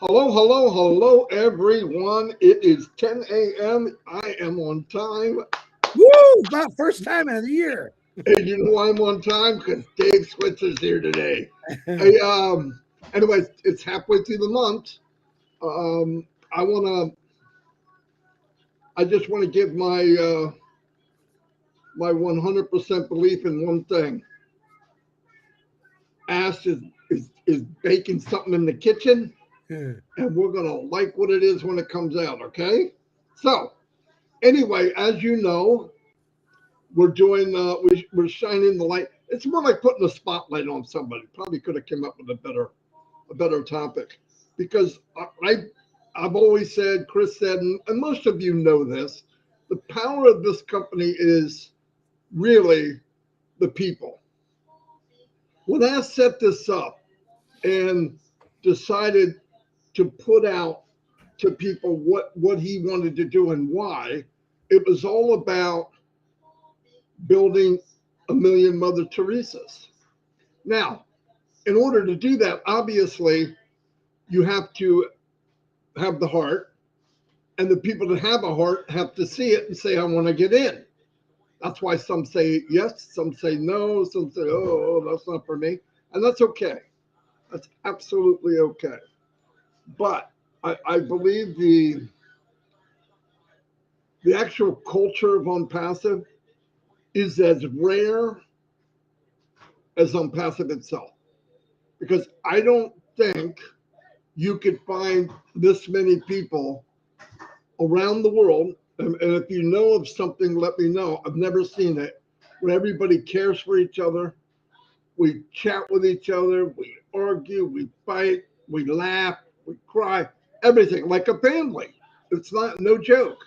Hello, hello, hello, everyone. It is 10 a.m. I am on time. Woo! About first time of the year. And you know why I'm on time? Because Dave Switzer's here today. Hey, anyways, it's halfway through the month. I just want to give my 100% belief in one thing. Ash is baking something in the kitchen, and we're gonna like what it is when it comes out. Okay. So anyway, as you know, we're doing we're shining the light. It's more like putting a spotlight on somebody. Probably could have come up with a better topic, because I've always said, Chris said, and most of you know this, the power of this company is really the people. When I set this up and decided to put out to people what he wanted to do and why, it was all about building a million Mother Teresas. Now, in order to do that, obviously, you have to have the heart, and the people that have a heart have to see it and say, I want to get in. That's why some say yes, some say no, some say, oh, that's not for me. And that's okay. That's absolutely okay. But I believe the actual culture of Onpassive is as rare as Onpassive itself. Because I don't think you could find this many people around the world. And if you know of something, let me know. I've never seen it where everybody cares for each other. We chat with each other, we argue, we fight, we laugh, we cry, everything like a family. It's not no joke.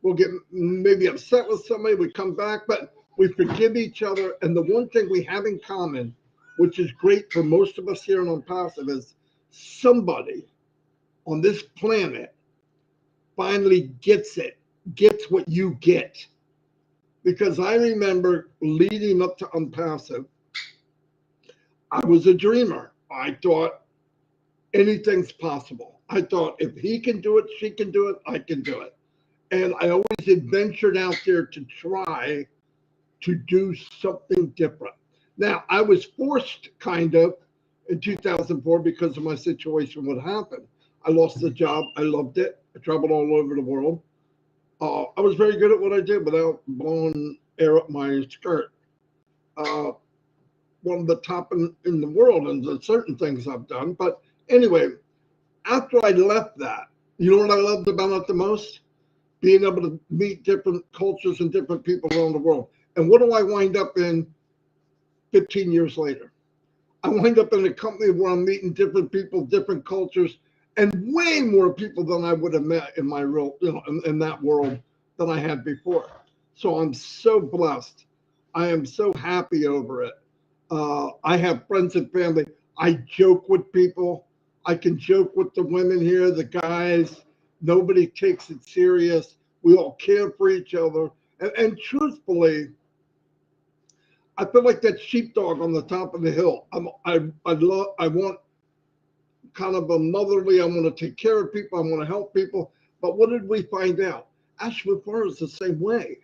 We'll get maybe upset with somebody, we come back, but we forgive each other. And the one thing we have in common, which is great for most of us here on Onpassive, is somebody on this planet finally gets it, gets what you get. Because I remember leading up to Onpassive, I was a dreamer. I thought anything's possible. I thought if he can do it, she can do it, I can do it. And I always had ventured out there to try to do something different. Now, I was forced kind of in 2004 because of my situation, what happened. I lost the job. I loved it. I traveled all over the world. I was very good at what I did without blowing air up my skirt. One of the top in the world in certain things I've done. But anyway, after I left that, you know what I loved about it the most? Being able to meet different cultures and different people around the world. And what do I wind up in 15 years later? I wind up in a company where I'm meeting different people, different cultures, and way more people than I would have met in my real, in that world than I had before. So I'm so blessed. I am so happy over it. I have friends and family. I joke with people. I can joke with the women here, the guys. Nobody takes it serious. We all care for each other. And truthfully, I feel like that sheepdog on the top of the hill. I want kind of a motherly. I want to take care of people. I want to help people. But what did we find out? Ashwin is the same way.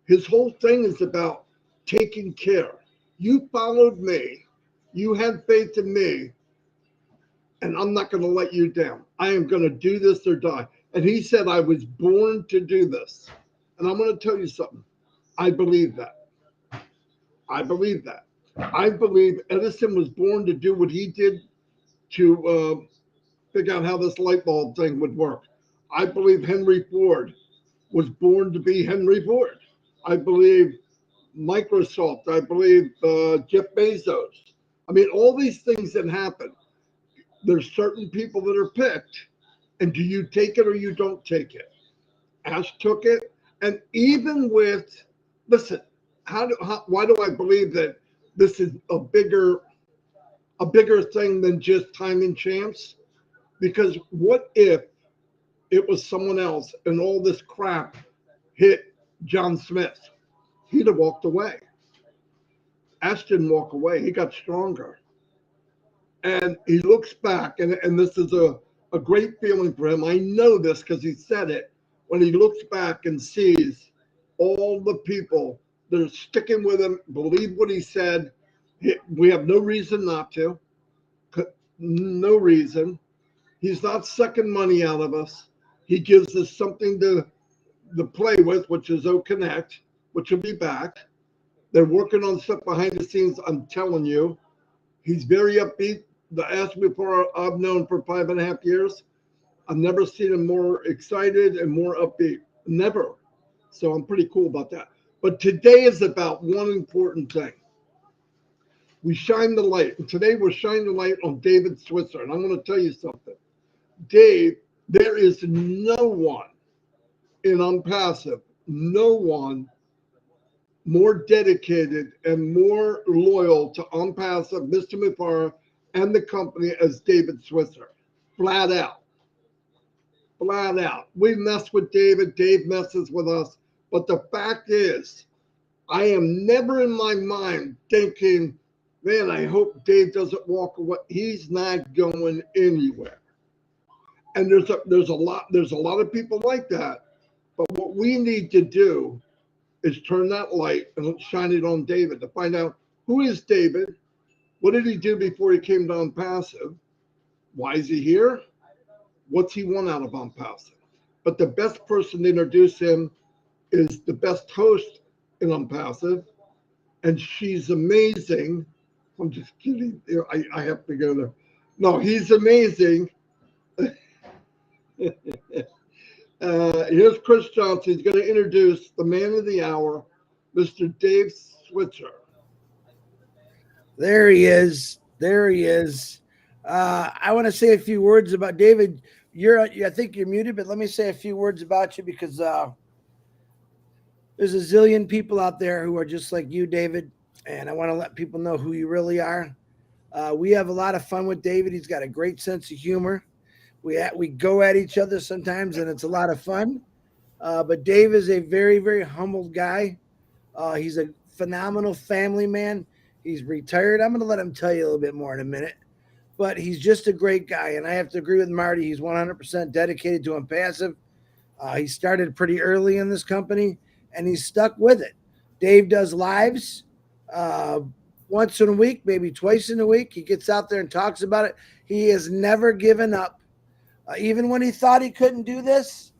His whole thing is about taking care. You followed me. You had faith in me. And I'm not going to let you down. I am going to do this or die. And he said, I was born to do this. And I'm going to tell you something. I believe that. I believe that. I believe Edison was born to do what he did to figure out how this light bulb thing would work. I believe Henry Ford was born to be Henry Ford. I believe Microsoft. I believe Jeff Bezos. I mean, all these things that happen. There's certain people that are picked, and do you take it or you don't take it? Ash took it, and even with, listen, why do I believe that this is a bigger thing than just time and chance? Because what if it was someone else and all this crap hit John Smith? He'd have walked away. Ash didn't walk away. He got stronger. And he looks back, and this is a a great feeling for him. I know this because he said it. When he looks back and sees all the people that are sticking with him, believe what he said, we have no reason not to. No reason. He's not sucking money out of us. He gives us something to play with, which is OConnect, which will be back. They're working on stuff behind the scenes. I'm telling you, he's very upbeat. The Ask Before I've known for 5.5 years. I've never seen him more excited and more upbeat. Never. So I'm pretty cool about that. But today is about one important thing. We shine the light. And today we're shining the light on David Switzer. And I'm going to tell you something. Dave, there is no one in Onpassive, no one more dedicated and more loyal to Onpassive, Mr. Mufara, and the company as David Switzer. Flat out. Flat out. We mess with David. Dave messes with us. But the fact is, I am never in my mind thinking, man, I hope Dave doesn't walk away. He's not going anywhere. And there's a lot of people like that. But what we need to do is turn that light and shine it on David to find out who is David, what did he do before he came to Onpassive, why is he here, what's he want out of Onpassive. But the best person to introduce him is the best host in Onpassive, and she's amazing. I'm just kidding. I have to go there. No, he's amazing. Here's Chris Johnson. He's going to introduce the man of the hour, Mr. Dave Switzer. There he is. There he is. I want to say a few words about David. I think you're muted, but let me say a few words about you because there's a zillion people out there who are just like you, David, and I want to let people know who you really are. We have a lot of fun with David. He's got a great sense of humor. We go at each other sometimes, and it's a lot of fun. But Dave is a very, very humble guy. He's a phenomenal family man. He's retired. I'm going to let him tell you a little bit more in a minute. But he's just a great guy, and I have to agree with Marty. He's 100% dedicated to Onpassive. He started pretty early in this company, and he's stuck with it. Dave does lives once in a week, maybe twice in a week. He gets out there and talks about it. He has never given up. Even when he thought he couldn't do this,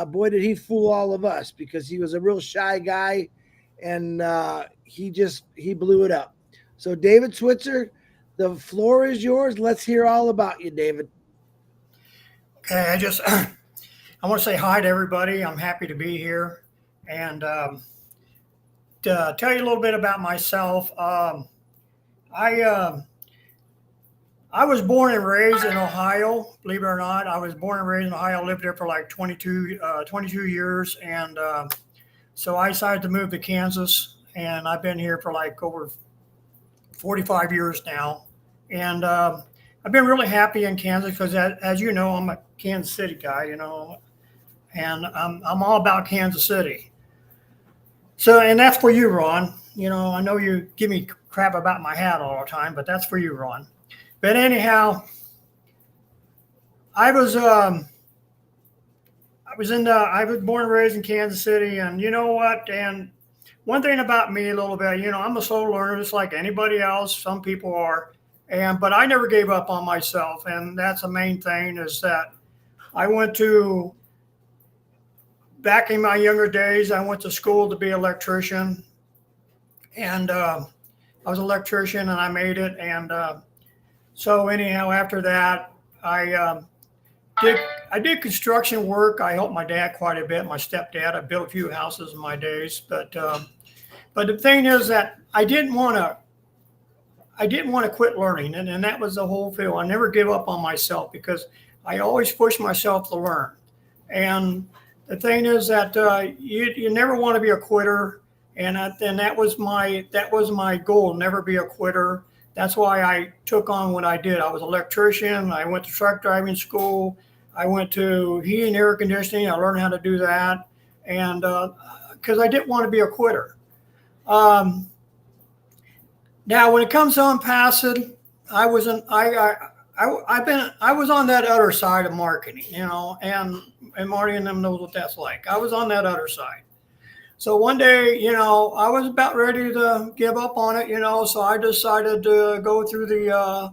boy, did he fool all of us because he was a real shy guy, and he blew it up. So, David Switzer, the floor is yours. Let's hear all about you, David. Okay, I want to say hi to everybody. I'm happy to be here and to tell you a little bit about myself. I was born and raised in Ohio, believe it or not. I was born and raised in Ohio, lived there for like 22 years. And so I decided to move to Kansas, and I've been here for like over 45 years now. And I've been really happy in Kansas because, as you know, I'm a Kansas City guy, and I'm all about Kansas City. So, and that's for you, Ron. I know you give me crap about my hat all the time, but that's for you, Ron. But anyhow, I was born and raised in Kansas City, and you know what? And one thing about me a little bit, I'm a slow learner, just like anybody else. Some people are, but I never gave up on myself, and that's the main thing. Is that back in my younger days, I went to school to be an electrician, and I was an electrician, and I made it, and so anyhow, after that, I did construction work. I helped my dad quite a bit. My stepdad. I built a few houses in my days, but the thing is that I didn't want to quit learning, and that was the whole feel. I never give up on myself because I always push myself to learn. And the thing is that you never want to be a quitter, and that was my goal. Never be a quitter. That's why I took on what I did. I was an electrician. I went to truck driving school. I went to heating and air conditioning. I learned how to do that, and because I didn't want to be a quitter. Now, when it comes to Onpassive, I I was on that other side of marketing, and Marty and them knows what that's like. I was on that other side. So one day, I was about ready to give up on it, so I decided to go through I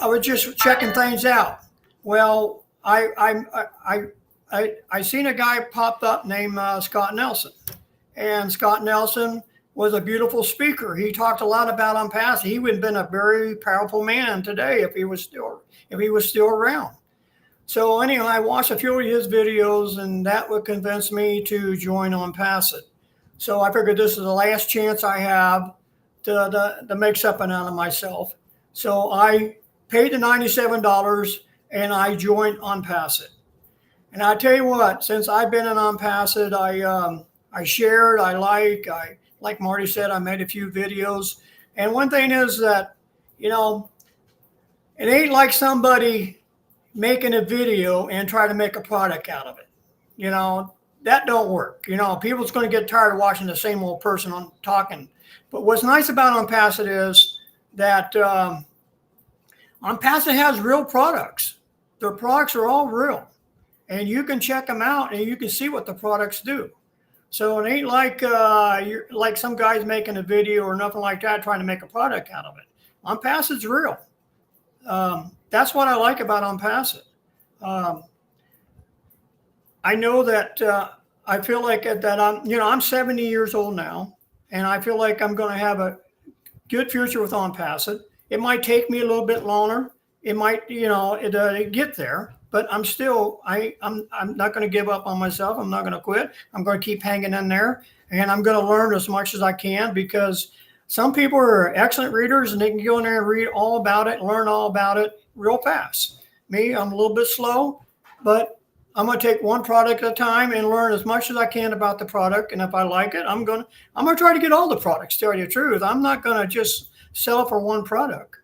was just checking things out. Well, I seen a guy popped up named Scott Nelson, and Scott Nelson was a beautiful speaker. He talked a lot about Onpassive. He would have been a very powerful man today if he was still around. So anyhow, I watched a few of his videos, and that would convince me to join Onpassive. So I figured this is the last chance I have to make something out of myself. So I paid the $97 and I joined Onpassive. And I tell you what, since I've been in Onpassive, I shared, like Marty said, I made a few videos. And one thing is that, it ain't like somebody making a video and try to make a product out of it. That don't work. People's going to get tired of watching the same old person talking. But what's nice about Onpassive is that Onpassive has real products. Their products are all real. And you can check them out and you can see what the products do. So it ain't like you're like some guys making a video or nothing like that trying to make a product out of it. Onpassive's real. That's what I like about Onpassive. I know that I feel like that I'm 70 years old now, and I feel like I'm going to have a good future with Onpassive. It might take me a little bit longer. It might, get there. But I'm not going to give up on myself. I'm not going to quit. I'm going to keep hanging in there, and I'm going to learn as much as I can, because some people are excellent readers and they can go in there and read all about it, learn all about it real fast. Me, I'm a little bit slow, but I'm going to take one product at a time and learn as much as I can about the product. And if I like it, I'm going to try to get all the products, to tell you the truth. I'm not going to just sell for one product.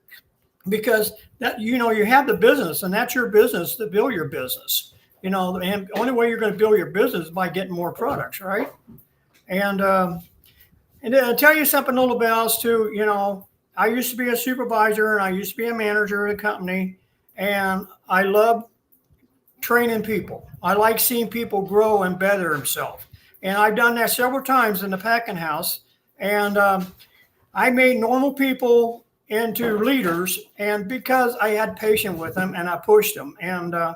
Because that you have the business, and that's your business to build your business. And the only way you're going to build your business is by getting more products, right? And to tell you something a little bit else too. I used to be a supervisor and I used to be a manager at a company, and I love training people. I like seeing people grow and better themselves, and I've done that several times in the packing house. And I made normal people into leaders, and because I had patience with them and I pushed them, and I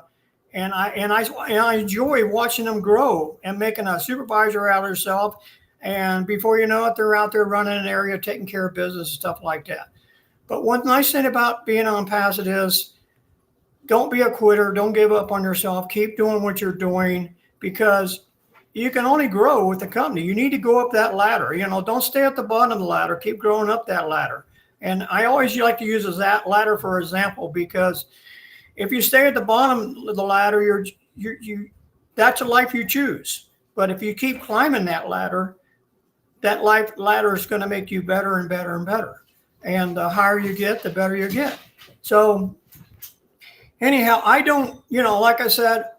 enjoy watching them grow and making a supervisor out of themselves. And before you know it, they're out there running an area, taking care of business and stuff like that. But one nice thing about being Onpassive is don't be a quitter. Don't give up on yourself. Keep doing what you're doing, because you can only grow with the company. You need to go up that ladder. Don't stay at the bottom of the ladder. Keep growing up that ladder. And I always like to use that ladder for example, because if you stay at the bottom of the ladder, that's a life you choose. But if you keep climbing that ladder ladder is going to make you better and better and better. And the higher you get, the better you get. So anyhow, I don't, like I said,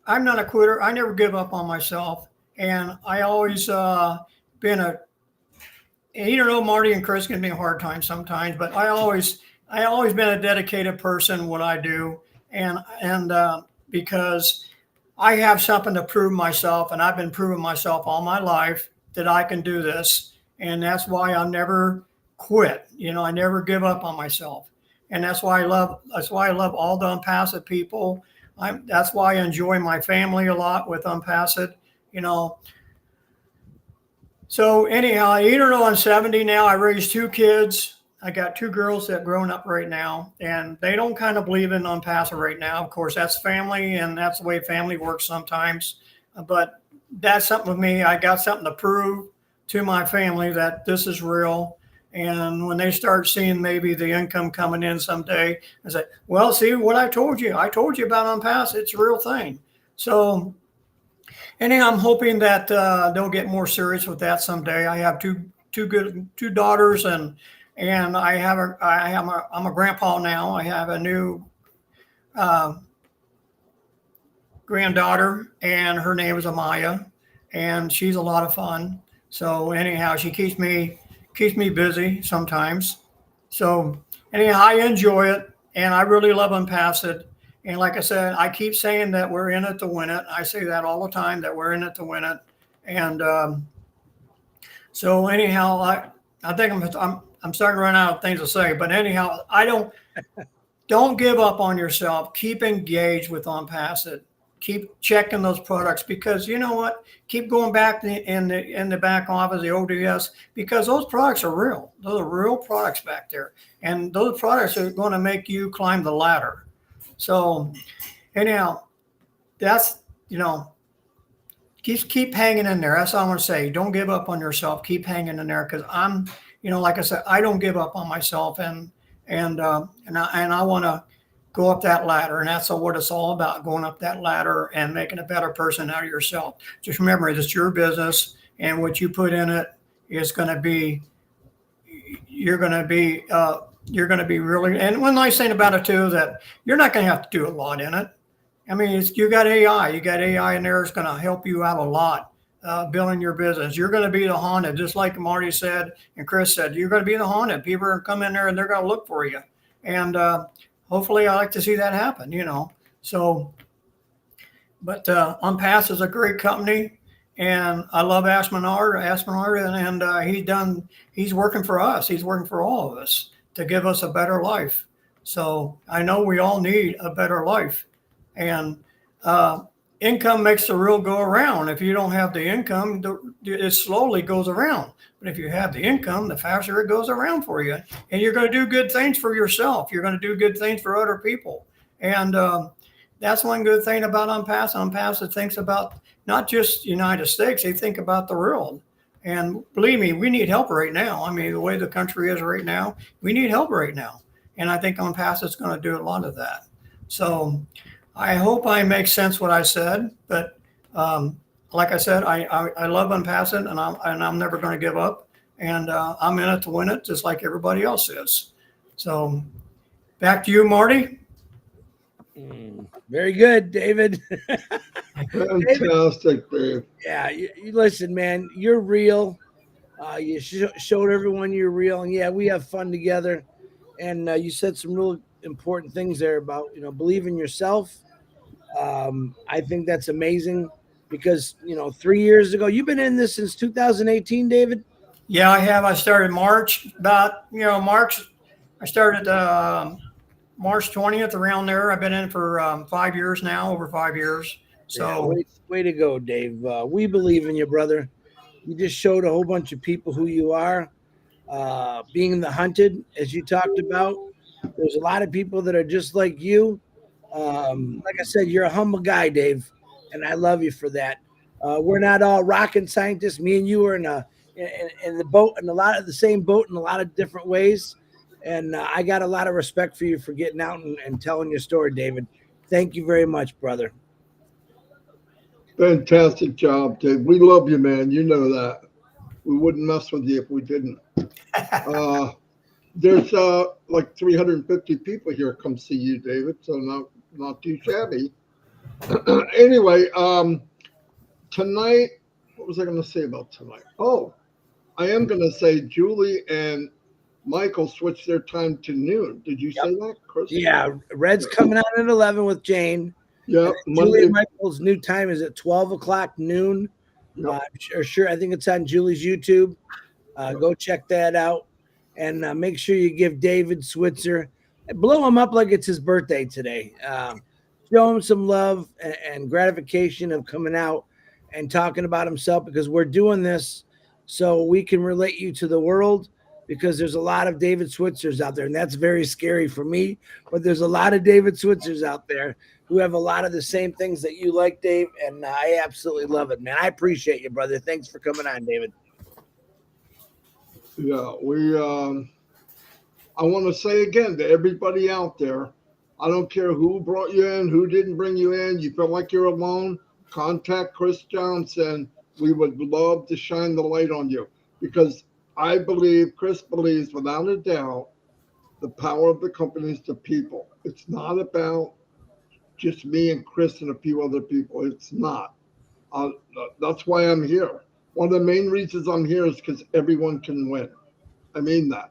I'm not a quitter. I never give up on myself. And I always been and Marty and Chris can be a hard time sometimes, but I always been a dedicated person what I do, and because I have something to prove myself, and I've been proving myself all my life that I can do this, and that's why I never quit. I never give up on myself, and that's why I love all the Onpassive people. That's why I enjoy my family a lot with Onpassive. So anyhow, I'm 70 now. I raised 2 kids. I got 2 girls that are grown up right now, and they don't kind of believe in Onpassive right now. Of course, that's family, and that's the way family works sometimes. But that's something with me. I got something to prove to my family that this is real. And when they start seeing maybe the income coming in someday, I say, well, see what I told you. I told you about Onpassive. It's a real thing. So anyhow, I'm hoping that they'll get more serious with that someday. I have two daughters, and I'm a grandpa now. I have a new granddaughter, and her name is Amaya, and she's a lot of fun. So anyhow, she keeps me busy sometimes. So anyhow, I enjoy it, And I really love Onpassive. And like I said, I keep saying that we're in it to win it. I say that all the time, that we're in it to win it. And so anyhow, I think I'm starting to run out of things to say. But anyhow, don't give up on yourself. Keep engaged with Onpassive. Keep checking those products, because you know what? Keep going back in the back office, the ODS, because those products are real. Those are real products back there, and those products are going to make you climb the ladder. So, anyhow, that's keep hanging in there. That's all I want to say. Don't give up on yourself. Keep hanging in there, because like I said, I don't give up on myself, and I want to go up that ladder. And that's what it's all about, going up that ladder and making a better person out of yourself. Just remember, it's your business, and what you put in it is going to be, you're going to be really, and one nice thing about it too, that you're not going to have to do a lot in it. I mean, you got AI in there. It's going to help you out a lot, building your business. You're going to be the haunted, just like Marty said and Chris said. You're going to be the haunted. People are going to come in there and they're going to look for you. And hopefully, I like to see that happen. So, but Onpassive is a great company, and I love Aspenard, and he's working for us. He's working for all of us to give us a better life. So I know we all need a better life. And income makes the world go around. If you don't have the income, it slowly goes around. But if you have the income, the faster it goes around for you. And you're going to do good things for yourself. You're going to do good things for other people. And that's one good thing about Onpassive. Onpassive thinks about not just the United States, they think about the world. And believe me, we need help right now. I mean, the way the country is right now, we need help right now. And I think Onpassive is going to do a lot of that. So I hope I make sense what I said, but like I said, I love Onpassive, and I'm never going to give up, and I'm in it to win it, just like everybody else is. So back to you, Marty. Very good, David. Fantastic, Dave. Yeah, you listen, man. You're real. You showed everyone you're real, and yeah, we have fun together. And you said some real important things there about believe in yourself. I think that's amazing, because 3 years ago, you've been in this since 2018, David. Yeah, I have. I started March, March. I started March 20th, around there. I've been in for 5 years now, over 5 years. So yeah, way to go, Dave. We believe in you, brother. You just showed a whole bunch of people who you are. Being the hunted, as you talked about, there's a lot of people that are just like you. Like I said, you're a humble guy, Dave, and I love you for that. We're not all rocket scientists. Me and you are in the boat, in a lot of the same boat in a lot of different ways. And I got a lot of respect for you for getting out and telling your story, David. Thank you very much, brother. Fantastic job, Dave. We love you, man. You know that. We wouldn't mess with you if we didn't. There's like 350 people here come see you, David. So not too shabby. Anyway, tonight, what was I going to say about tonight? Oh, I am going to say Julie and Michael switched their time to noon. Did you say that, Chris? Yeah, Red's coming out at 11 with Jane. Yeah, Julie and Michael's new time is at 12 o'clock noon. Yep. Sure, I think it's on Julie's YouTube. Go check that out. And make sure you give David Switzer, blow him up like it's his birthday today. Show him some love and gratification of coming out and talking about himself, because we're doing this so we can relate you to the world, because there's a lot of David Switzers out there, and that's very scary for me. But there's a lot of David Switzers out there who have a lot of the same things that you like, Dave, and I absolutely love it, man. I appreciate you, brother. Thanks for coming on, David. Yeah, I want to say again to everybody out there, I don't care who brought you in, who didn't bring you in. You feel like you're alone, contact Chris Johnson. We would love to shine the light on you, because I believe, Chris believes without a doubt, the power of the company is the people. It's not about just me and Chris and a few other people. It's not. That's why I'm here. One of the main reasons I'm here is because everyone can win. I mean that.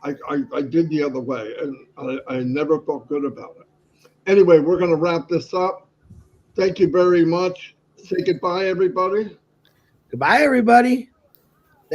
I did the other way, and I never felt good about it. Anyway, we're going to wrap this up. Thank you very much. Say goodbye, everybody. Goodbye, everybody.